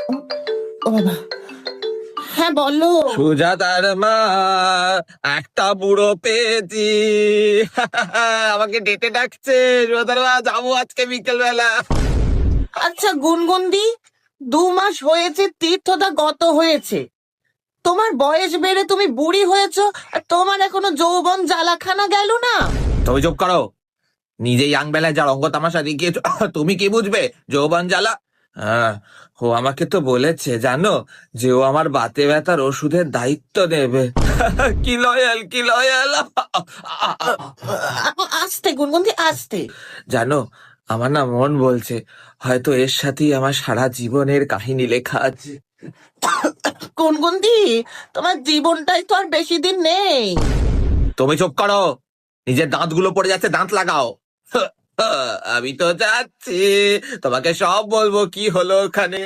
ও বাবা, হ্যাঁ বলো। সুজাতার মা, একটা বুড়ো পেয়েছি। আমাকে ডেটে ডাকছে। সুজাতার মা, যাবো আজকে বিকেল বেলা। আচ্ছা গুনগুনদি, 2 মাস হয়েছে তীর্থটা গত হয়েছে, তোমার বয়স বেড়ে তুমি বুড়ি হয়েছো, আর তোমার এখনো যৌবন জ্বালাখানা গেল না? তুমি চুপ করো। নিজে ইয়াং বেলায় যার অঙ্গ তামাশা দেখিয়েছ, তুমি কি বুঝবে যৌবন জ্বালা? হ্যাঁ, ও আমাকে তো বলেছে জানো, যে ও আমার বাতে ব্যথার ওষুধের দায়িত্ব নেবে। কি লয়াল, কি লয়াল। আস্তে গুনগুনদি, আস্তে। জানো, আমার না মন বলছে হয়তো এর সাথেই আমার সারা জীবনের কাহিনী লেখা আছে। গুনগুনদি, তোমার জীবনটাই তো আর বেশি দিন নেই। তুমি চুপ করো। নিজের দাঁতগুলো পড়ে যাচ্ছে, দাঁত লাগাও। আমি তো যাচ্ছি, তোমাকে সব বলবো কি হলো ওখানে।